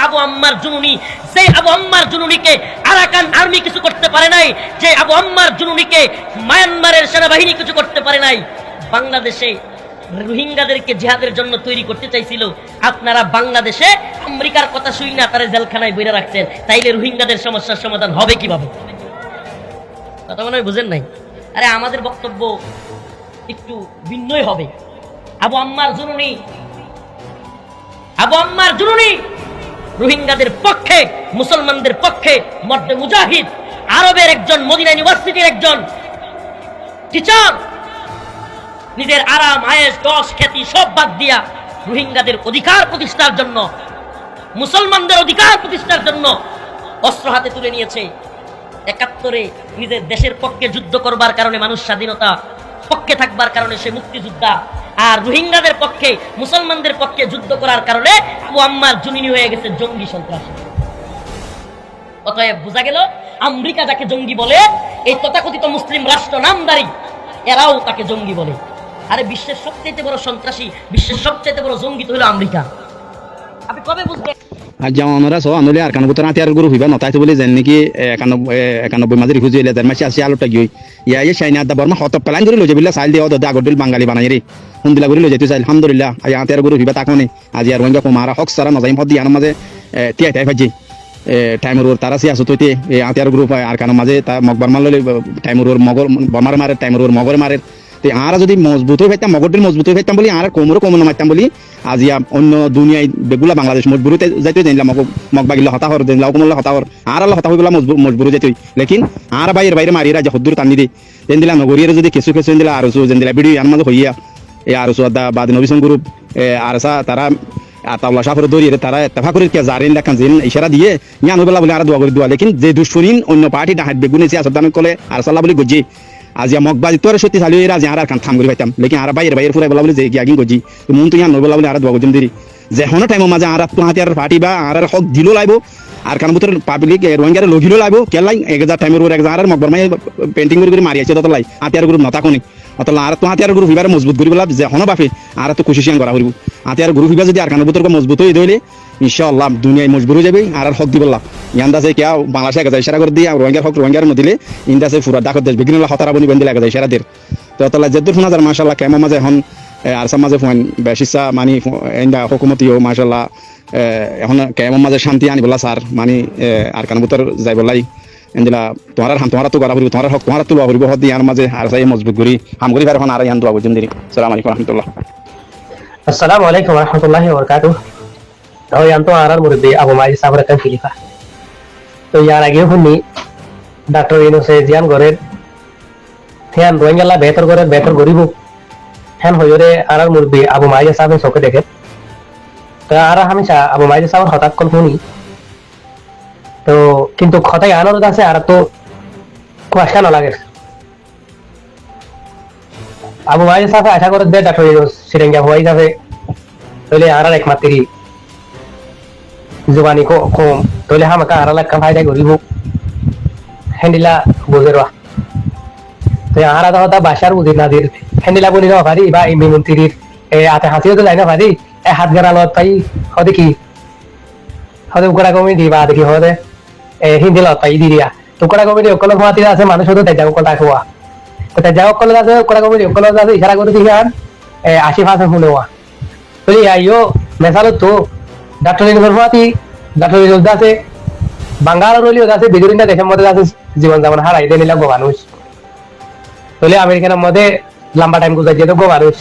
আবু আম্মার জুনুনি, যে আবু আম্মার জুনুনিকে আরাকান আর্মি কিছু করতে পারে নাই, যে আবু আম্মার জুনুনিকে মায়ানমারের সেনাবাহিনী কিছু করতে পারে নাই। বাংলাদেশে রোহিঙ্গাদেরকে জিহাদের জন্য তৈরি করতে চাইছিল, আপনারা বাংলাদেশে আমেরিকার কথা শুই না তারা জেলখানায় বইরা রাখছেন, তাইলে রোহিঙ্গাদের সমস্যার সমাধান হবে কিভাবে? কথা মনে হয় বুঝেন নাই। আরে আমাদের বক্তব্য একটু ভিন্নই হবে। আবু আম্মার জুনুনি রোহিঙ্গাদের পক্ষে, মুসলমানদের পক্ষে মর্দে মুজাহিদ, আরবের একজন, মদিনা ইউনিভার্সিটির একজন টিচার, নিজের আরাম আয়েশ দশ খ্যাতি সব বাদ দিয়া রোহিঙ্গাদের অধিকার প্রতিষ্ঠার জন্য, মুসলমানদের অধিকার প্রতিষ্ঠার জন্য অস্ত্র হাতে তুলে নিয়েছে। ৭১ নিজের দেশের পক্ষে যুদ্ধ করবার কারণে মানুষ স্বাধীনতা পক্ষে থাকবার কারণে সে মুক্তিযোদ্ধা, আর রোহিঙ্গাদের পক্ষে, মুসলমানদের পক্ষে যুদ্ধ করার কারণে আবু আম্মার জুনুনি হয়ে গেছে জঙ্গি সন্ত্রাসী। অতএব বোঝা গেল আমেরিকা যাকে জঙ্গি বলে, এই তথাকথিত মুসলিম রাষ্ট্র নামদারি এরাও তাকে জঙ্গি বলে। আরে বিশ্বের সবচেয়ে বড় সন্ত্রাসী, বিশ্বের সবচেয়ে বড় জঙ্গি তো হলো আমেরিকা। আপনি কবে বুঝবেন? আর যেমন আমরা সব আনলে আর কানো আতি আর গরু হইবা নতাইতে বলে যেন নাকি 91 মাঝে রিফিউজি এলে মাসে আসি আলোটা গিয়ে ইয়ে সাইনা আদা বর্মা হত প্লান করে লইছে বিল্লা সাইল দিয়ে আগর বাঙালি বানাই রে হুন্দিলা করে লইছে তুই আলহামদুলিল্লাহ আতি আর গরু হইবা তাকনে আজি আর ওইঙ্গা কুমারা হক সারা নজাইম হদি আর মাঝে তিয়াই তাই ভাজি টাইমর তারা সি আসো তুই আতি আর গ্রুপ আর কানো মাঝে তা মগবার মারলে টাইমর মগর বর্মার মারে টাইমর মগর মারে আর যদি মজবুত হয়ে পাইতাম, মগরটির মজবুত হয়ে পাইতাম বলি আর কোমরও কমন মারতাম বলি আজি অন্য দুনিয়ায় বেগুলা বাংলাদেশ মজবুরিতে যাইতে জানলাম মগবাগিলা হতাহর দিনলাও কমল হতাহর আর আল্লাহ হতা হইগুলা মজবুরি যাইতে, লেকিন আর বাইরে মারি রাজা হদ্দুর টানি দি যেন দিলাম নগরিয়ার যদি কিছু দিলা আর যেন দিলা ভিডিও আন মাঝে হইয়া এই আর বাদ নবিসন গ্রুপ আর তারা আতাউল্লাহ শাহর দরিয়ে তারা এত্তেফাক করে কে জারিন লেখান যেন ইশারা দিয়ে ইয়ান হইবলা বলে আর দোয়া করে দোয়া, লেকিন যে দুশ্মনীন অন্য পার্টি ডাহাত বেগুনে আসর দান কলে আর সাল্লাহ বলি গজি আজি মগবাজি তোর সত্যি চালিয়ে রাজি আর কান থাম করে পাইতাম, লেকিন আর বাইরে ফুরাই বলা বলে যে গিয়াগিং গজি মন তো ইয়ান নবলা বলে আর দোয়া গজিম দেরি যে হন টাইমের মাঝে আর তো হাতিয়ার পার্টি বা আর হক দিলো লাইব আর কান ভিতর পাবলিক রোহিঙ্গারে লগিলো লাইব কেলাই 1000 টাইমের ওর 1000 মগবার মাই পেন্টিং করে মারি আছে ততলাই হাতিয়ার গ্রুপ নতাকনি অতলা আর তো হাতিয়ার গ্রুপ হিবারে মজবুত করি বলা যে হন বাপে আর তো কোশিশ করা করিব হাতিয়ার গ্রুপ হিবা যদি আর কান ভিতর মজবুত হই দইলে ইনশাআল্লাহ দুনিয়ায় মজবুর হয়ে যাবে আর হক দিবল্লাহ ইয়ান্দাসে কেউ বাংলাদেশে এক ইশারা করে দিয়ে রোহিঙ্গার হক রোহিঙ্গার নদিলে ইন্দাসে পুরা ডাকত দেশ বিভিন্ন হতারা বনি বন্দি লাগে ইশারা দের তো তলা যেদুর ফোনাজার মাশাআল্লাহ কেমন মাঝে এখন আর সমাজে ফোন বেশিসা মানি এন্ডা হুকুমতিও মাশাআল্লাহ এখন কেমন মাঝে শান্তি আনি বলা স্যার মানি আর কান ভিতর যাই বলাই এন্দিলা তোমার তো করা করিব তোমার হক তোমার তো লওয়া করিব হদ ইয়ার মাঝে আর সাই মজবুত করি হাম করি এখন আর ইয়ান দোয়া বুঝুন দিরি। আসসালামু আলাইকুম ওয়া রাহমাতুল্লাহ। আসসালামু আলাইকুম ওয়া রাহমাতুল্লাহি ওয়া বারাকাতুহু। तो यहाँ तो आर मुर्दे अब हमारे साहब रकम खिलीफा तो यार आगे हुनी डॉक्टर इनो से जियान गोरे ध्यान रोहिंग्याला बेहतर गरीब हैन होयोरे आर मुर्दे अब हमारे साहब ने सोके देखे तो आर हमेशा अब हमारे साहब हताक कल हुनी तो किंतु खताय आनर दासे आर तो क्वेश्चन लागे अब हमारे साहब आशा करे दे डॉक्टर इनो सिरेंगा होई जावे पहले आर एक मात्री जुबानी को कम तोले हम का आरा लक्का फायदा गरीब हैंडिला बोझरवा तो आरा दा होता बाशार बुझी ना दिर हैंडिला बोली ना भारी बा इमी मंत्रीर ए आते हासियो तो जाइना भारी ए हाथ गरा लत पाई होदे की होदे उकड़ा कमिटी बा देखि होदे ए हिंदी लत पाई दिरिया तो उकड़ा कमिटी ओकल फाती আছে মানুষ তো তেজাও কল রাখवा তো তেজাও কল আছে উকড়া কমিটি ওকল আছে ইশারা করে দিই আর এ 80% হুনেওয়া তো আইও মেসালো তো डॉक्टर इनफरमाती डॉक्टर इनोदा से बंगाल रोली होता से बिगुरिंदा देशा मध्ये जाते जीवन जापन हाराई देने लागो मानुष तोले अमेरिकान मध्ये लंबा टाइम गुजार जेतो गो मानुष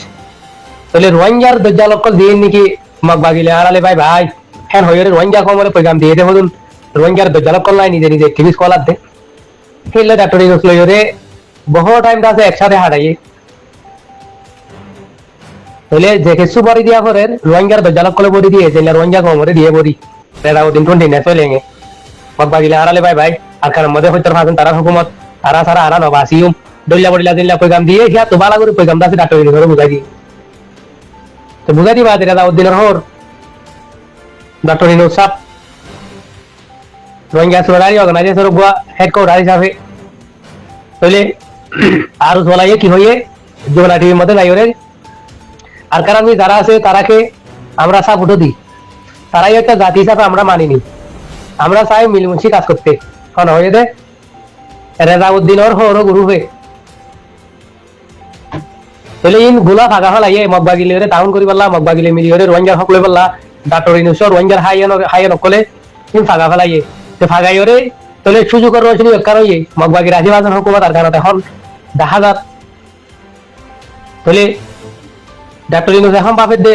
तोले रोहिंग्यार दज्जा लोकल दिन निकी मगबागिले आराले भाई भाई हैन होयरे रोहिंग्या को मोले पैगाम दिए दे बदुन रोहिंग्यार दज्जा लोकल लाई निजे निजे टीवी कॉल आते हेले डॉक्टर इनोस लोयरे बहुत टाइम दासे एकसाथे हाराई तोले जेके सुपारी दिया करे रोहिंग्यार दज्जालक कोले बोरी दिए जेला रोहिंग्या को मरे दिए बोरी रेडा दिन 20 ने चलेंगे मगबागिले आराले भाई भाई आरकान मध्ये होतर फासन तारा हुकुमत आरा सारा आरा नवासियम डोल्ला बडिला दिनला पैगाम दिए क्या तो बाला करे पैगाम दासे डॉक्टर इनो करे बुझाई दी तो बुझाई दी बात रेडा दिन होर डॉक्टर इनो साहब रोहिंग्या सोरारी ऑर्गेनाइजेशन को हेड को रारी साहब तोले आरु सोलाये की होये जोना टीवी मध्ये लाइयो रे আর কারণ আমি যারা আছে তারাকে আমরা সাপোর্ট দিই তারাই একটা জাতি হিসাবে আমরা মানিনি, আমরা চাই মিলমিশি কাজ করতে। এখন হয়ে দে রেজাউদ্দিনের হর গ্রুপে তাহলে ইন গুলা ফাঁকা ফেলাইয়ে মগবাগিলে টাউন করি পারলা, মগবাগিলে মিলিয়ে রোহিঙ্গার হকলে পারলা, ডাক্তার ইনুসর রোহিঙ্গার হাইয়ান নকলে ইন ফাঁকা ফেলাইয়ে তো ফাঁকাই ওরে তাহলে সুযোগের রোশনি কারণ মগবাগির আশীর্বাদ হুকুমত আর কারণ এখন দেখা যাক তাহলে ডাক্তার ইনুস এখন বাপের দে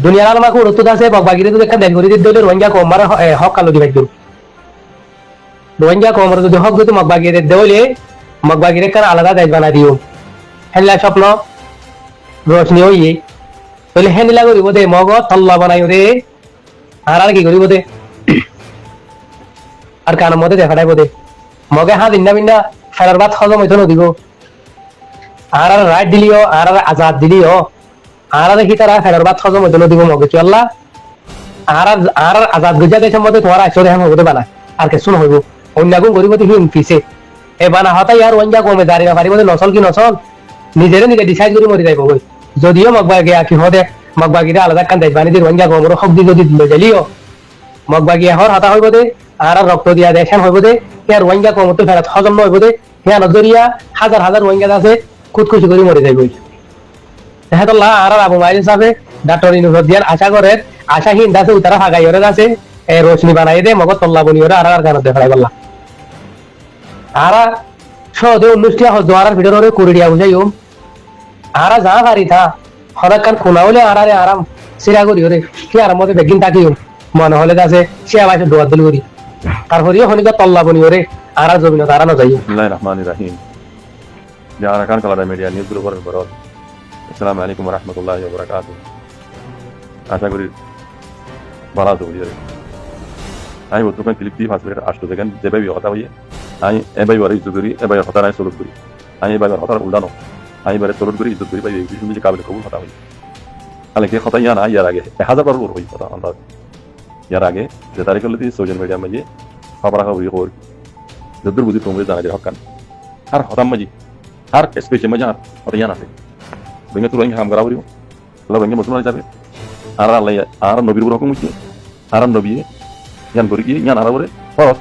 দুনিয়ার আলমাকে উড়ত আছে মগবাগিরে যদি একটা দেশ করে দিতে হলে রোহিঙ্গা কমার হক কালো দিবাই দিন, রোহিঙ্গা কমার যদি হক যদি মগবাগিরে দেওয়ালে মগবাগিরে কারণ আলাদা দেশ বানাই দিও হেনলা স্বপ্ন রোশনি হইয়ে তাহলে হেনলা করিব দে মগ তল্লা বানাই রে আর কি করিব দে আর কানের মধ্যে দেখাটাইব দে মগে হাত ইন্না বিন্না ফেরার বাদ হজম হইতো নদিব আর রাইট দিলিও আর আজাদ দিলিও আর দেখি তারা ফেরার বাদ হজম হইতো নদিব মগে চল্লা আর আজাদ গুজা দেশের মধ্যে তোমার আইসো দেখা হইতে বানা আর কিছু নহইব অন্য গুণ করিব হিম পিছে এ বানা হতাই আর অঞ্জা কমে দাঁড়িয়ে না পারিব নচল কি নচল নিজেরে নিজে ডিসাইড করে মরি যাইব বই যদিও মগবাগিয়া কি হদে মগবাগিরা আলাদা কান দেশ বাণিজ্যের অঞ্জা কমর শক্তি যদি দিল জ্বালিও মগবাগিয়া হর হতা হইব দে আর রক্ত দিয়া দেখেন হইব দে ইয়ার রোহিঙ্গা কমতে ফেরত হজম হইব দে হ্যাঁ নজরিয়া হাজার হাজার রোহিঙ্গা আছে খুদকুশি করে মরে যাইব দেখাতল্লাহ আর আবু মাইল হিসাবে ডাক্তার ইনুসর দিয়ার আশা করে আশাহীন আছে উতারা ফাঁকাই ওরে আছে রোশনি বানাই দে মগত তল্লা বনি ওরে আর গানত দেখাই বললা আর সহজে অনুষ্ঠা জোয়ারার ভিতরে ওরে করে দিয়া বুঝাই আর যা পারি থা হরাকান খুনা হলে আর আরাম সিরা করি ওরে কি আরাম মধ্যে বেগিন তাকিও মনে হলে আছে সে আবার দোয়ার দলি করি তারপরেও হনিকা তল্লা বনি ওরে আর জমিন তারা না যাই বিসমিল্লাহির রাহমানির রাহিম। যারা কান কালার মিডিয়া নিউজ গ্রুপের বরদ আসসালামু আলাইকুম ওয়া রাহমাতুল্লাহি ওয়া বারাকাতুহু। আশা করি ভালো আছো বুঝিয়ে আমি বর্তমান ক্লিপ দিয়ে 5 মিনিট আসতে দেখেন যেভাবে কথা হইয়ে আমি এভাবে ওর ইজ্জত করি, এভাবে কথা নাই সলুট করি, আমি এভাবে কথা উল্টানো আমি এবারে সলুট করি ইজ্জত করি পাই এই বিষয় যে কাবিল কবুল কথা হই তাহলে কি কথা ইয়া না ইয়ার আগে 1000 বার হই কথা আমরা ইয়ার আগে যে তারিখ হলে সোশ্যাল মিডিয়া মাঝে খবর খবরি হর যদুর বুঝি তোমরা জানা যায় হকান আর হতাম মাঝি আর স্পেশাল মাঝে আর কথা ইয়ান আছে ভেঙে তো রোহিঙ্গা হাম করা করিব আল্লাহ ভেঙে মুসলমান যাবে আর আল্লাহ আর নবীর হুকুম হইছে আর নবী ইয়ান করি কি ইয়ান আর বলে ফরজ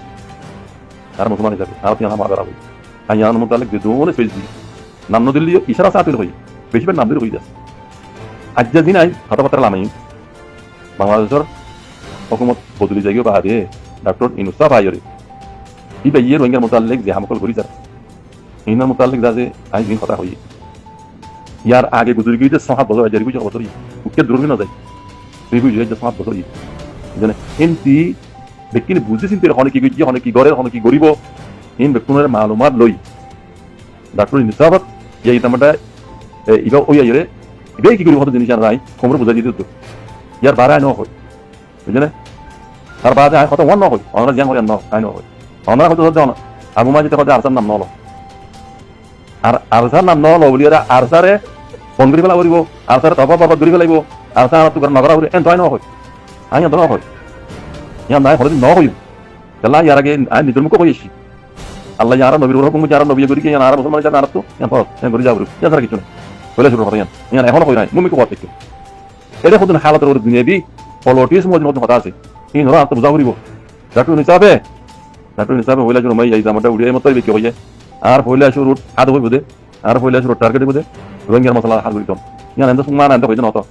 আর মুসলমান যাবে আর ইয়ান হাম করা হই আর ইয়ান মুতালিক যে দোনে ফেসবি নাম নদিল্লি ইশারা সাতিল হই বেশি নাম দিল হই যাচ্ছে আজ দিন আই কথাবার্তা লামাই বাংলাদেশের হুকুমত বদলি জায়গা বাহারে ডক্টর ইনুসা ভাইরে ই ভাইয়ের রোহিঙ্গার মোতালেক যে হামকল করি যার ইনার মোতালেক যা যে আজ দিন কথা হই ইয়ার আগে গুজরি গিয়ে 7 বছর আগে রিভিউ বছরই উকে দূর না যায় রিভিউ যে 7 বছরই জানে এনটি ব্যক্তি বুঝতে চিন্তা অনেক কি গিয়ে অনেক কি গরের অনেক কি গরিব ইন ব্যক্তির মালুমাত লই ডক্টর ইনুসা ভাত এই তামাটা ইবা ওই আইরে ইবে কি করি হতো জিনিস আর রাই কোমর বুঝা দিতে তো ইয়ার বারা ন হয় বুঝলে তার বাদে আই কত ওয়ান ন হয় আমরা জ্ঞান করি ন আই ন হয় আমরা কত জানো না আবু মাজিতে কত আরসার নাম নলো আর আরসার নাম নলো বলি আর আরসারে ফোন করি ফেলা করিব আরসারে তবা বাবা ধরি ফেলাইব আরসার তো নগরা করি এন তো আই ন হয় আই ন হয় ইয়ার নাই হলে ন হই তাহলে ইয়ার আগে আই নিজের মুখ কইছি আল্লাহ ইয়ার নবীর হুকুম যারা নবী করি কি ইয়ার মুসলমান যারা আর তো ইয়ার পর ইয়ার করি যাবো ইয়ার কিছু না বলে শুরু কথা ইয়ার এখন কই নাই মুমি কো কথা এটা হচ্ছে হালাতের ওর দুনিয়াবি পলিটিক্স মধ্যে কথা আছে এই ধরো তো বুঝা করিব ডাক্তার নিসাবে হইলা জন্য মাই এই জামাটা উড়িয়ে মতো বিক্রি হইয়ে আর হইলা শুরু হাত হইব দে আর হইলা শুরু টার্গেট হইব দে রোহিঙ্গার মশলা হাত হইতো ইয়ার এন্ড সুমান এন্ড হইতো না তো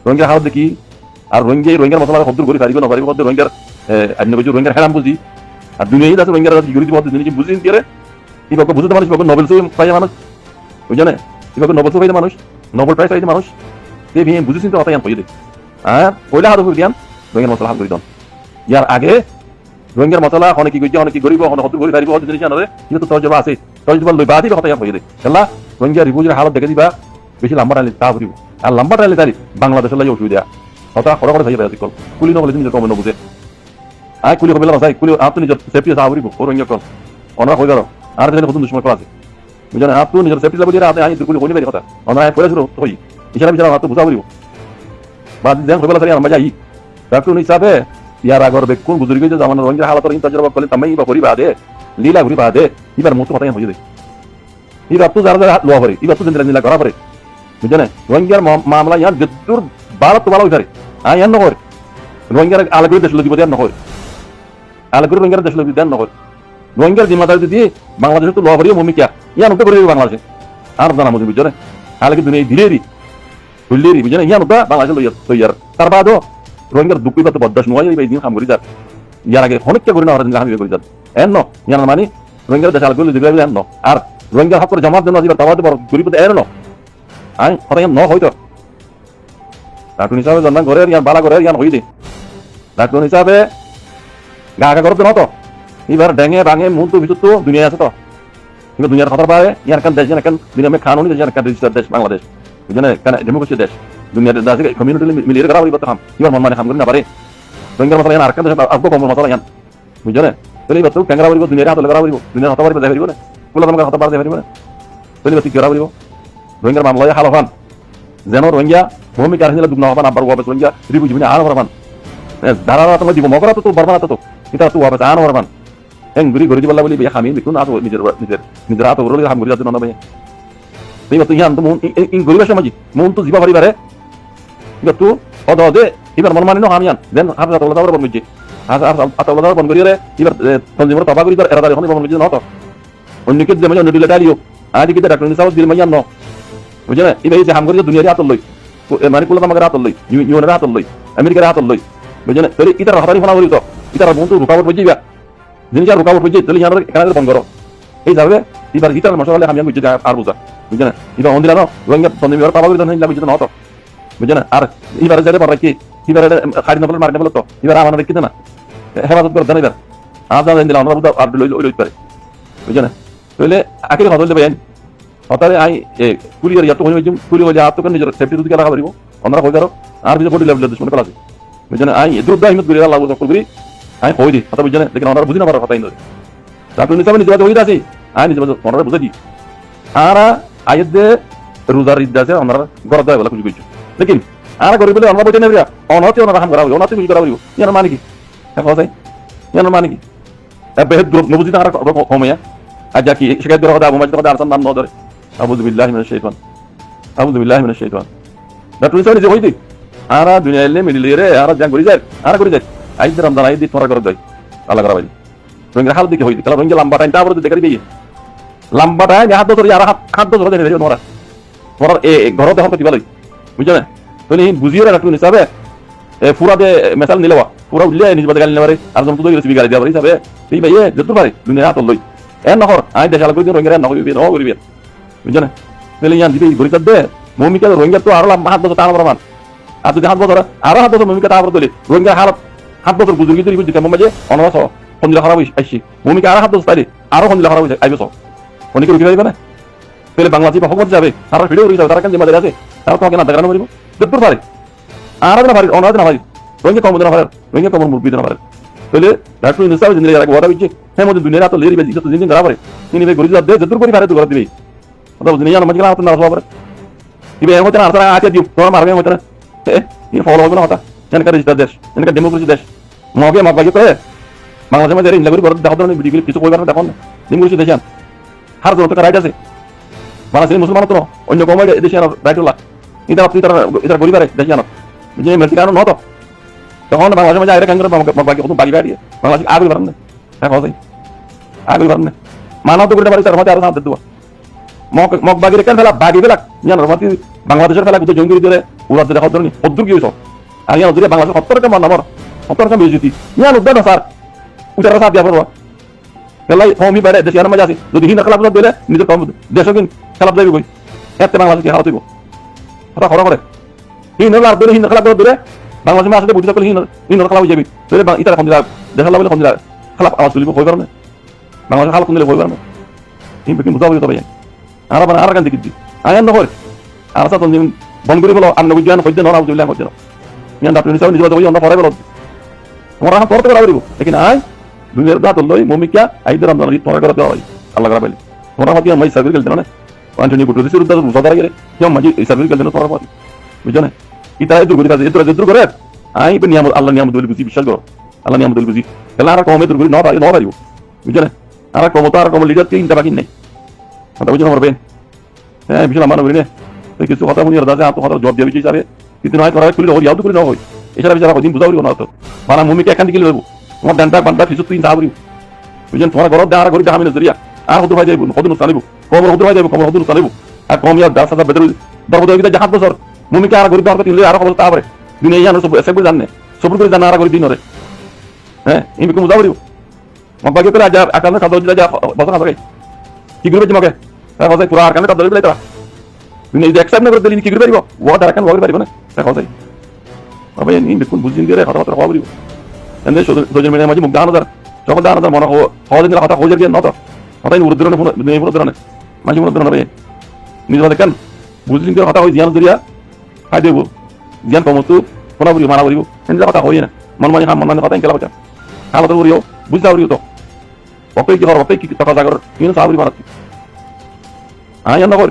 রোহিঙ্গা হাত দেখি আর রোহিঙ্গার মশলা হদ্দুর করে পারিব না পারিব কত রোহিঙ্গার আইন বুঝি রোহিঙ্গার হেরাম বুঝি আর দুনিয়ায় আছে রোহিঙ্গার সিকিউরিটি বলতে জিনিস বুঝি কি রে ইবাকে বুঝতে মানুষ ইবাকে নোবেল পাই মানুষ বুঝনে ইবাকে নোবেল পাই মানুষ নোবেল প্রাইজ পাই মানুষ তে ভিএম বুঝি চিন্তা কথা ইয়ান কই দে আর পয়লা হাত হইব দিয়ান রোহিঙ্গার মশলা হাত করি দন ইয়ার আগে রোহিঙ্গার মশলা অনেক কি অনেক কি গরিব অনেক হদ্দুর করে পারিব হদ্দুর জিনিস জানারে কিন্তু তর্জমা আছে তর্জমা লই বাদি কথা ইয়ান কই দে খেলা রোহিঙ্গা রিভিউজের হালত দেখে দিবা বেশি লম্বা টাইলে তা হইব আর লম্বা টাইলে তারি বাংলাদেশের লাগি অসুবিধা কথা খড় করে যাইবা কল কুলি নগলে নিজের কমে নবুঝে আই কুলি কবে লাগাই কুলি আপনি নিজের সেফটি সাবরিব রোহিঙ্গা কল অনা হই গেল আর যেন কত দুশ্মন করা আছে বুঝেন আপনি নিজের সেফটি সাবরিব আপনি আই কুলি কই নেবে কথা অনা আই পড়ে শুরু হই ইশারা বিচারা হাত বুঝা করিব বাদ দেন কবে লাগাই আমরা যাই ডাক্তার হিসাবে ইয়ার আগর বেকুন গুজরি গিয়ে জামানা রোহিঙ্গা হালাতর ইন্তজারব করলে তামাই বা করি বাদে লীলা ঘুরি বাদে এবার মতো কথা হই দে এবার তো যারা যারা লো করে এবার তো দিন লীলা করা করে বুঝেন রোহিঙ্গার মামলা ইয়ার যদুর ভারত তো ভালো হইতারে আই এন নকর রোহিঙ্গার আলাগুড়ি দেশ লোক দেন নকর আলাগুড়ি রোহিঙ্গার দেশ লোক দেন নকর রোহিঙ্গার জিম্মাদারি দিয়ে বাংলাদেশে তো লহরিও ভূমিকা ইয়ান উঠে করে বাংলাদেশে আর জানা মধ্যে বুঝছো না আলাকে দুনিয়া দিলেরি বুঝলেরি বুঝছো না ইয়ান উঠা বাংলাদেশে লইয়া তৈয়ার তার বাদও রোহিঙ্গার দুঃখী কত বদাস নয় এই দিন কাম করি যার ইয়ার আগে অনেকটা করে না ওরা দিন করি যার এন ন ইয়ান মানে রোহিঙ্গার দেশ আলাগুড়ি দিলে এন ন আর রোহিঙ্গার হক করে জমার জন্য আজিবার তাওয়াতে বড় গরিব এর ন আই কথা ন হয়তো ডাক্তার হিসাবে জন্ম করে ইয়ান বালা করে ইয়ান হই দে ডাক্তার হিসাবে গা গা করতে নতো এবার ডেঙে ভাঙে মুহূর্ত ভিতর তো দুনিয়া আছে তো কিন্তু দুনিয়ার খবর পায় ইয়ার কান দেশ ইয়ার দুনিয়া মে কানুনি দেশ ইয়ার কান রেজিস্টার দেশ বাংলাদেশ বুঝলেন কেন ডেমোক্রেসি দেশ দুনিয়ার দেশ কমিউনিটি মিলিয়ে করা বলি হাম ইবার মন মানে হাম করি না পারে রোহিঙ্গার মশলা ইয়ান আর কান দেশ আবগো কম মশলা ইয়ান বুঝলেন তাহলে এবার তো ক্যাঙ্গারা বলিব দুনিয়ার হাত লাগা বলিব দুনিয়ার হাত পারে দেখা বলিব না কুলা তোমাকে হাত পারে দেখা বলিব না তাহলে এবার কি করা বলিব রোহিঙ্গার মামলা হাল হন যেন রোহিঙ্গা ভূমিকা আসলে দুগ্ন হবান আবার ওয়াবাস রোহিঙ্গা রিবু জীবনে আর হরমান ধারা তোমার দিব মকরা তো বর্মানা তো এটা তো ওয়াবাস আন হরমান এং গুরি গরি দিবাল্লা বলি বিয়া খামি বিকুন আতো নিজের আতো রোলি হাম গুরি যাতে ননা ভাই তুই তো ইয়ান তো ইন গরিবের মাঝি মন তো জিবা পারিবারে কিন্তু তো অদ অদে এবার মন মানি ন হামিয়ান দেন হাত আতো লাদা বন বুঝি হাত আতো লাদা বন করিরে এবার তঞ্জিমর তবা করি এরা দাঁড়িয়ে বন বুঝি ন তো অন্যকে যে মানে নডিলা ডালিও আদি কিতে ডাক্তার নিসাও দিল মাইয়ান ন বুঝে না এবার যে হাম করি দুনিয়ার হাত লই মানে কুলা আমাকে হাত লই ইউনের হাত লই আমেরিকার হাত লই বুঝে না তাহলে ইতার হাতারি ফোনা বলি তো ইতার মন তো রুকাবট বুঝিবা জিনিস আর রুকাবট বুঝি তাহলে ইয়ার এখানে বন্ধ করো এই যাবে এবার ইতার মশলা আমি বুঝে আর বুঝা বুঝে না এবার অন্দিলা ন রোহিঙ্গা তঞ্জিমর তবা করি না বুঝে না তো বুঝে না আর এবার যাবে পারা কি এবার খাড়ি নবল মারি নবল তো এবার আমার রেখে না হেফাজত করে দেন এবার আর জানেন দিলাম আমরা বুঝা আর লই পারে বুঝে না তাহলে আখিরে কথা বলতে হতারে আই কুলিয়ার ইয়াতো হই হইম কুলি হইলে আত্ম কেন নিজের সেফটি দুদিকে লাগা পারিব আমরা কই করো আর বিজে বডি লেভেল দুশ্মন কলা আছে বুঝেন আই দুর্দা হিমত করে লাগু সকল করি আই কই দি কথা বুঝেন দেখেন আমরা বুঝি না পারা কথা ইন্দরে তারপর নিসাবে নিজে হই আছে আই নিজে মনরে বুঝে দি আর আইদ দে রোজার ঈদ আছে আমরা গর দাই বলা কিছু কিছু লেকিন আর গরিব বলে আমরা বুঝে নেবরা অনতে ওনা হাম করা হই অনতে বুঝি করা হই ইয়ার মানে কি কথা তাই ইয়ার মানে কি বেদ গ্রুপ নবুজি না আর কমে আজ কি শিকায়ত করা কথা বুমাজ কথা আরসান নাম ন ধরে আউযু বিল্লাহি মিনাশ শাইতান আউযু বিল্লাহি মিনাশ শাইতান ডাক্তার হিসাবে যে হইতি আরা দুনিয়ালে মিলিয়ে রে আরা জান করি যায় আর করি যায় আইদ রমজান আইদ তোরা করে দেয় আল্লাহ করা ভাই রোহিঙ্গা হাল দিকে হইতি তাহলে রোহিঙ্গা লম্বা টাইম তারপরে দেখারি দিয়ে লম্বা টাইম হাত ধরে আর হাত ধরে দেয় নোরা নোরা এ ঘরতে হতে দিবালই বুঝছ না তুমি বুঝিও না ডাক্তার হিসাবে পুরা দে মেসাল নিলেবা পুরা উল্লে নিজ বাদে গালি নেবারে আর যখন তুই রেসিপি গালি দেবারে হিসাবে এই ভাই যেতে পারে দুনিয়া হাত লই এ নহর আই দেশাল কই রোহিঙ্গা নহইবে নহইবে বুঝছ না তাহলে ইয়ান দিবে গরিকার দে ভূমিকা রোহিঙ্গা তো আরো হাত বছর টানা প্রমাণ আর যদি হাত বছর আরো হাত বছর ভূমিকা তারপর তুলি রোহিঙ্গা হাত বছর বুঝুর্গি তৈরি করছি কেমন মাঝে অনরাস সন্ধিলা খারাপ আসছি ভূমিকা আরো হাত বছর তাইলে আরো সন্ধিলা খারাপ আইবছ অনেকে রুখে যাবে না তাহলে বাংলাদেশ হকমত যাবে তারা ভিডিও রুখে যাবে তারা কেন জিম্মাদারি আছে তারা তোমাকে না দেখানো পারিব যতদূর পারে আর না পারি অনারাজ না পারি রোহিঙ্গা কম না পারে রোহিঙ্গা কম মুরব্বী না পারে তাহলে ডাক্তার নিসাবে জিন্দগি রাখবো ওরা বিচ্ছে হ্যাঁ মধ্যে দুনিয়ার এত লেরি বেশি তো জিনিস করা পারে তিনি ভাই গরিব দে যতদূর করি পারে তো করে দিবি কথা বুঝলি জানো মাঝে হাত না আসবা পারে ইবে এর মধ্যে আরতা আছে দিও তোমার মারবে মধ্যে এই ফলো হবে না কথা এনকা রেজিস্টার দেশ এনকা ডেমোক্রেসি দেশ মগে মাগবাগে তো বাংলাদেশের মধ্যে ইংলা করি বড় দেখো না ভিডিও কিছু কইবার না দেখো না ডেমোক্রেসি দেশ হার জন্য তো রাইট আছে বাংলাদেশের মুসলমান তো অন্য কম দেশে রাইট হলা এটা আপনি এটা গরিবার দেশ জানো যে মেক্সিকানো ন তো তখন বাংলাদেশের মধ্যে আইরা কাঙ্গর মাগবাগে কত বাড়ি বাড়ি বাংলাদেশ আগুন বাড়ন না হ্যাঁ কথা আগুন বাড়ন না মানব তো করতে পারি তার মধ্যে আরো সাথ দেবো মগ বাগিরে কেন ফেলা বাগি ফেলা জানো রমাতি বাংলাদেশের ফেলা কিন্তু জঙ্গি করে ওরা যে দেখা ধরনি অদ্দুর কি হইছ আর ইয়ান যদি বাংলাদেশ 70 টাকা মান আমার 70 টাকা বেজতি ইয়ান উদ্দান স্যার উঠার সাথ দিয়া পড়বা ফেলাই হোমি বাইরে দেশের মাঝে আছে যদি হিনা খেলা বুঝা দিলে নিজে কম দেশও কিন খেলা যাইবে কই এতে বাংলাদেশ কি হারাত হইব কথা খরা করে হিনা লার দিলে হিনা খেলা দিলে বাংলাদেশে আসলে বুঝা কল হিনা খেলা হই যাবে তাহলে ইতারা কোন দিলা দেশালা বলে কোন দিলা খেলা আওয়াজ তুলিব কই পারনে বাংলাদেশ খেলা কোন দিলে কই পারনে এই বিকিন বুঝাও তো ভাই আর মানে আর কান দিকি আয়ান নহর আর সাথে বন করি বলো আর নবী জ্ঞান কইতে নরা বুঝলা কইতে ইয়ান ডাক্তার নিসাবে নিজে বই অন্য পরে বলো তোমরা হাত করতে পারবে লেকিন আই দুনিয়ার দাঁত লই মমিকা আইদের রমজান ঈদ তোরা করে দেওয়া হয় আল্লাহ রাব্বাল তোমরা হাতিয়া মাই সার্ভিস গেল না আন্টনি বুটু দিছুর দাদু সদার গেলে কেউ মাঝি এই সার্ভিস গেল না তোরা পারি বুঝছো না ইতা এই দুগুরি কাছে এত যদ্দুর করে আই বে নিয়ামত আল্লাহ নিয়ামত বলি বুঝি বিশ্বাস করো আল্লাহ নিয়ামত বলি বুঝি তাহলে আর কমে দুগুরি না পারিব বুঝছো না আর কমতো আর কম লিডার তিনটা বাকি নাই কথা বুঝছো না পারবেন হ্যাঁ বিশাল আমার বলি না কিছু কথা শুনি দাদা তো কথা জব দিয়ে হিসাবে কিন্তু নয় করা খুলে হই আউট করে না হই এছাড়া বিচারা কদিন বুঝাও না তো মানে মুমিকে এখান থেকে লইব তোমার ডান্ডা বান্ডা ফিসু তুই সাবরি বুঝেন তোমার ঘর দেওয়ার ঘরে হামিনা জরিয়া আর হতে হয় যাইব কদিন চালিব কবর হতে হয় যাইব কবর হতে চালিব আর কম ইয়া 10,000 বেতন দরবদ হইতে জাহাজ বছর মুমিকে আর ঘরে দেওয়ার তিনলে আর খবর তারপরে দুনিয়া জানো সব এসে করে জানে সব করে জানা আর ঘরে দিন রে হ্যাঁ ইমি কোন বুঝাও মবাকে করে আজ আকালে খাদো যা বসা খাবে কি করবে তোমাকে হ্যাঁ বসাই পুরো আর কানে খাদো দিলে তো তুমি এই অ্যাকসেপ্ট না করে দিলি কি করবে পারিব ওয়াট আর কান ওয়াগরে পারিব না দেখো তাই তবে নি দেখুন বুঝিন দিয়ে কথা কথা হবরিব এনে সোজা মিডিয়া মাঝে মুখ দানো দার যখন দানো দার মনে হওয়া দিন কথা হয়ে যাবে না তো কথাই উর্দুরনে নেই উর্দুরনে মাঝে মনে উর্দুরনে নিজে দেখেন বুঝিন দিয়ে কথা হই জিয়ান জরিয়া খাই দেব জিয়ান কমতু কোনা বলি মারা বলিব এনে কথা হই না মন মানে হাম মন কথা কেলা কথা হালো তো বলিও বুঝা বলিও তো ওকে কি করব ওকে কি কথা জাগর কিন সাবরি মারতি আয় না কর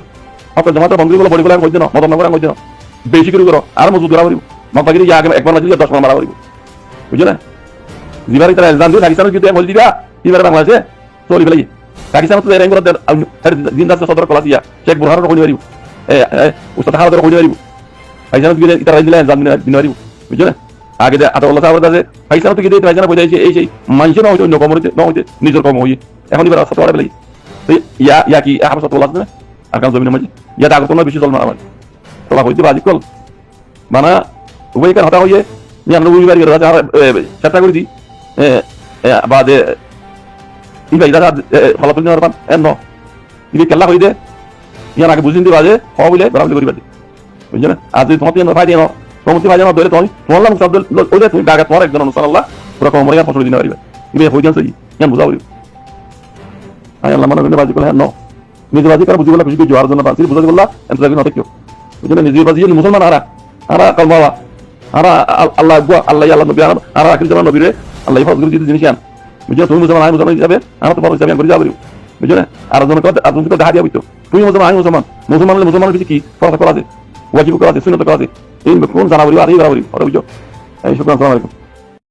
আপনি জমাতে বন্ধুগুলো বড় বড় কই দেন মদন নগর কই দেন বেশি করে করো আর মজুদ করা বলিব মবাগিরি ইয়া আগে একবার না দিলে 10 মারা বলিব বুঝলে জিবারি তারা এলজাম দিয়ে পাকিস্তানের যদি বল দিবা এবারে বাংলাদেশে চলি ফেলাই পাকিস্তান তো এরাই করে জিন্দাস সদর কলাসিয়া শেখ বুরহান কই দিবারিব উস্তাদ হাওয়া কই দিবারিব পাকিস্তান যদি তারা দিলে এলজাম দিন দিবারিব বুঝলে আগে আতাউল্লাহ সাহেব দাদে পাকিস্তান তো গিয়ে পাকিস্তান কই যাইছে এই সেই মানুষ না হইতো অন্য কমরিতে না হইতে নিজের কম হই এখন এবার রাস্তা তোড়া ফেলাই ইয়া কি আহার সাতুল্লাহ আছে আর কাম জমিনের মাঝে ইয়া দাগ কোনো বেশি চল না আমার তোলা হইতে বাজি কল মানে উভয় কার হতা হইয়ে নি আমরা উই বাড়ি রাজা চেষ্টা করে দি বাদে ইবাই দাদা ফলাফল নেওয়ার পান এন ন ইবি কেলা হই দে ইয়ার আগে বুঝিন দি বাজে হইলে বরাবর করি বাদে বুঝছেন আজ তোমার তিন ফাইদে ন তোমার ভাই জানা দলে তুমি মোল্লা মুসাদ্দুল ওলে তুমি দাগা তোমার একজন মুসাল্লাহ পুরো কম মরিয়া ফসল দিন পারিবে ইবে হই যাচ্ছে ইয়ান বুঝাও আয় আল্লাহ মানে বাজি কলে ন নিজে বাজি করা বুঝি বলা খুশি জোয়ার জন্য বাজি বুঝাই বললা এত জায়গা নতে কেউ বুঝলেন নিজে বাজি মুসলমান আরা কলমাওয়া আরা আল্লাহ আল্লাহ আল্লাহ নবী আরা আখির জামান নবীরে আল্লাহ ফজল দিতে জিনিস আন বুঝছো তুমি মুসলমান আই মুসলমান হিসাবে আমরা তো ফরজ হিসাবে করে যাবো বুঝলে আর জন কথা আর জন কথা দেখা দিও তুমি মুসলমান আই মুসলমান কিছু কি ফরজ করা আছে ওয়াজিব করা আছে সুন্নাত করা আছে এই কোন জানা বলি আর এই বরাবরি বুঝছো এই শুকরান আসসালামু আলাইকুম